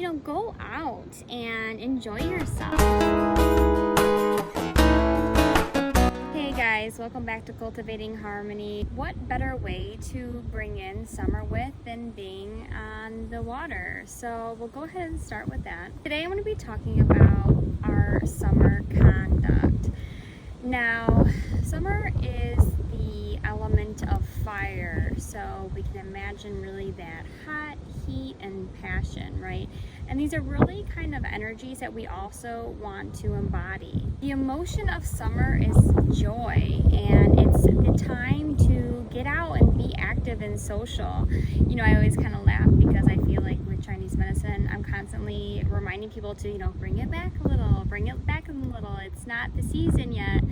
go out and enjoy yourself. Hey guys, welcome back to Cultivating Harmony. What better way to bring in summer with than being on the water? So we'll go ahead and start with that. Today I'm going to be talking about our summer conduct. Now, summer is the element of fire, so we can imagine really that hot heat and passion, right? And these are really kind of energies that we also want to embody. The emotion of summer is joy, and it's the time to get out and be active and social. I always kind of laugh because I feel like with Chinese medicine, I'm constantly reminding people to, bring it back a little, bring it back a little. It's not the season yet.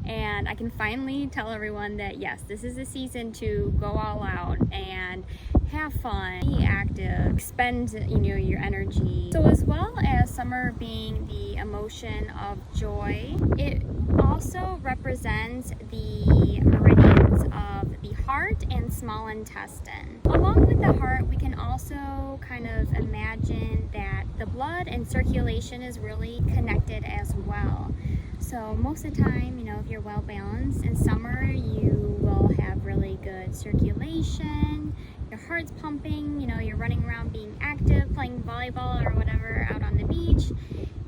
And I can finally tell everyone that yes, this is the season to go all out and have fun, be active, expend your energy. So as well as summer being the emotion of joy, it also represents the meridians of the heart and small intestine. Along with the heart, we can also kind of imagine that the blood and circulation is really connected as well. So most of the time, if you're well balanced in summer, you will have really good circulation, your heart's pumping, you're running around being active, playing volleyball or whatever out on the beach.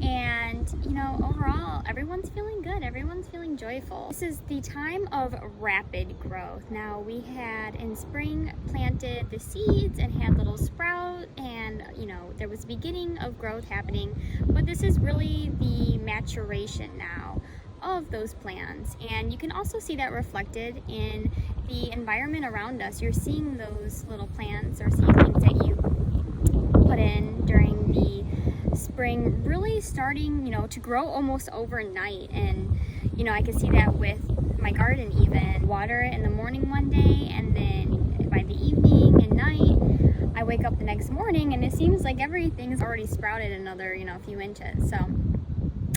And, overall, everyone's feeling good. Everyone's feeling joyful. This is the time of rapid growth. Now, we had in spring planted the seeds and had little sprout, and, there was beginning of growth happening. But this is really the maturation now of those plants. And you can also see that reflected in the environment around us. You're seeing those little plants or seedlings that you put in during the spring really starting to grow almost overnight. And I can see that with my garden. Even water it in the morning one day, and then by the evening and night I wake up the next morning and it seems like everything's already sprouted another few inches. So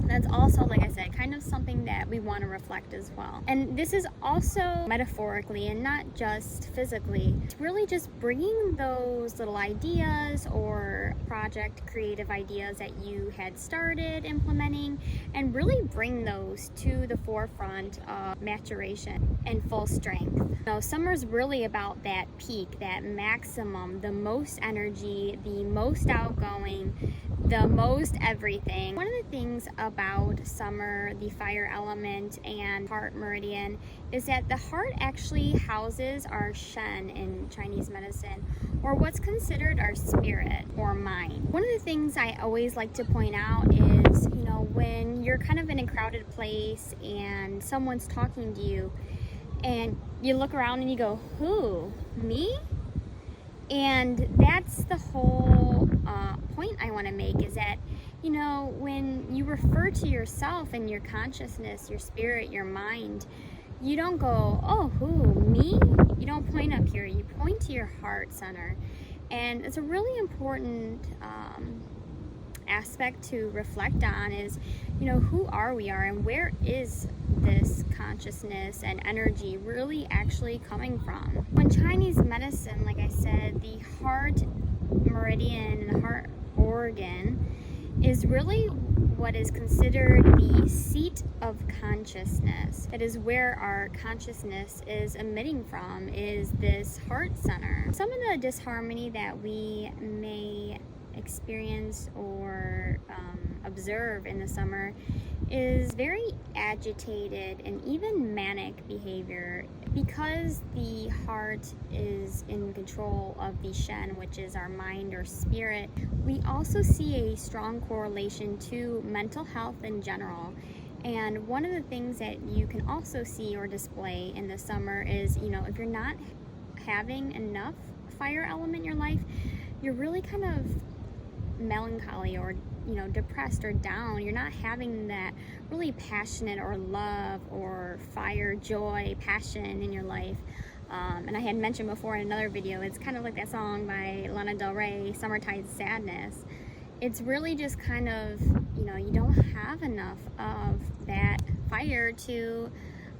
that's also, like I said, kind of something that we want to reflect as well. And this is also metaphorically and not just physically. It's really just bringing those little ideas or project creative ideas that you had started implementing and really bring those to the forefront of maturation and full strength. So summer's really about that peak, that maximum, the most energy, the most outgoing, the most everything. One of the things about summer, the fire element and heart meridian, is that the heart actually houses our Shen in Chinese medicine, or what's considered our spirit or mind. One of the things I always like to point out is, when you're kind of in a crowded place and someone's talking to you and you look around and you go, who? Me? And that's the whole point I want to make, is that, when you refer to yourself and your consciousness, your spirit, your mind, you don't go, oh, who, me? You don't point up here, you point to your heart center. And it's a really important aspect to reflect on is, who are we and where is this consciousness and energy really actually coming from? When Chinese medicine, like I said, the heart meridian and the heart organ is really what is considered the seat of consciousness. That is where our consciousness is emitting from, is this heart center. Some of the disharmony that we may experience or observe in the summer is very agitated and even manic behavior. Because the heart is in control of the Shen, which is our mind or spirit, we also see a strong correlation to mental health in general. And one of the things that you can also see or display in the summer is, if you're not having enough fire element in your life, you're really kind of melancholy or depressed or down. You're not having that really passionate or love or fire, joy, passion in your life. And I had mentioned before in another video, it's kind of like that song by Lana Del Rey, Summertime Sadness. It's really just kind of, you don't have enough of that fire to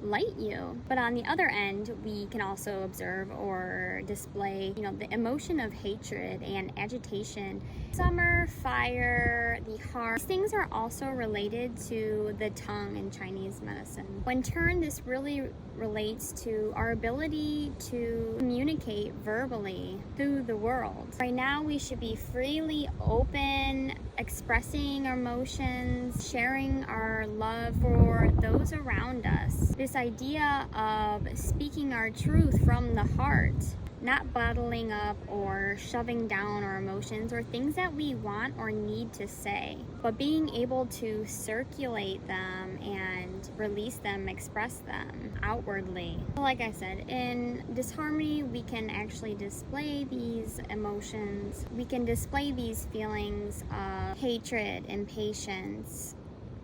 light you. But on the other end, we can also observe or display, the emotion of hatred and agitation. Summer, fire, the heart. These things are also related to the tongue in Chinese medicine. In turn, this really relates to our ability to communicate verbally through the world. Right now, we should be freely open, expressing our emotions, sharing our love for those around us. This idea of speaking our truth from the heart, not bottling up or shoving down our emotions or things that we want or need to say, but being able to circulate them and release them, express them outwardly. Like I said, in disharmony, we can actually display these emotions. We can display these feelings of hatred, impatience,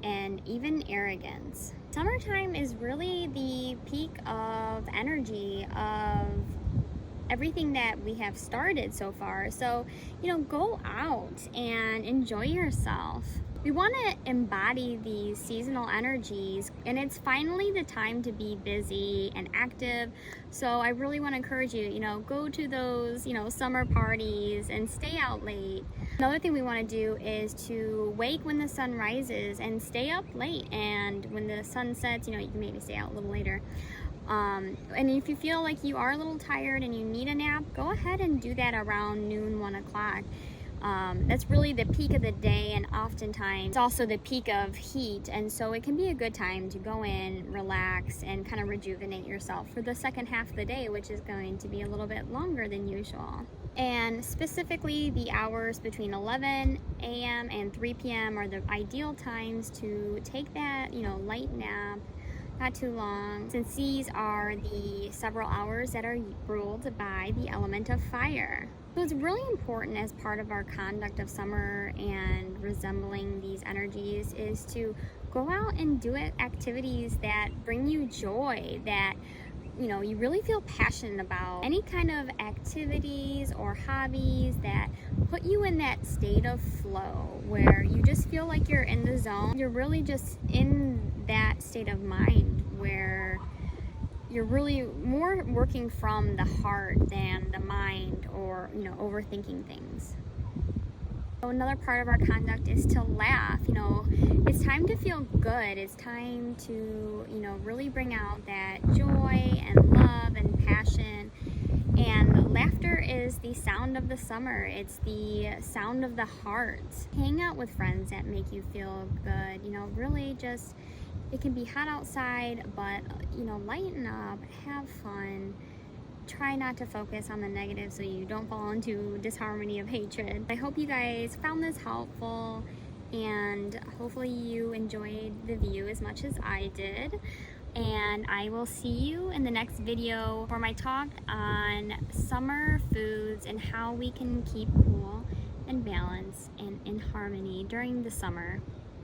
and even arrogance. Summertime is really the peak of energy of everything that we have started so far. So, go out and enjoy yourself. We want to embody these seasonal energies, and it's finally the time to be busy and active. So I really want to encourage you, go to those, summer parties and stay out late. Another thing we want to do is to wake when the sun rises and stay up late. And when the sun sets, you can maybe stay out a little later. And if you feel like you are a little tired and you need a nap, go ahead and do that around noon, 1 o'clock. That's really the peak of the day, and oftentimes it's also the peak of heat, and so it can be a good time to go in, relax, and kind of rejuvenate yourself for the second half of the day, which is going to be a little bit longer than usual. And specifically, the hours between 11 a.m. and 3 p.m. are the ideal times to take that, light nap. Not too long, since these are the several hours that are ruled by the element of fire. So it's really important as part of our conduct of summer and resembling these energies is to go out and do activities that bring you joy, that you really feel passionate about. Any kind of activities or hobbies that put you in that state of flow where you just feel like you're in the zone. You're really just in that state of mind where you're really more working from the heart than the mind or, overthinking things. So another part of our conduct is to laugh. It's time to feel good. It's time to, really bring out that joy and love and passion. And laughter is the sound of the summer. It's the sound of the heart. Hang out with friends that make you feel good. Really just, it can be hot outside, but, lighten up, have fun. Try not to focus on the negative so you don't fall into disharmony of hatred. I hope you guys found this helpful, and hopefully you enjoyed the view as much as I did. And I will see you in the next video for my talk on summer foods and how we can keep cool and balanced and in harmony during the summer.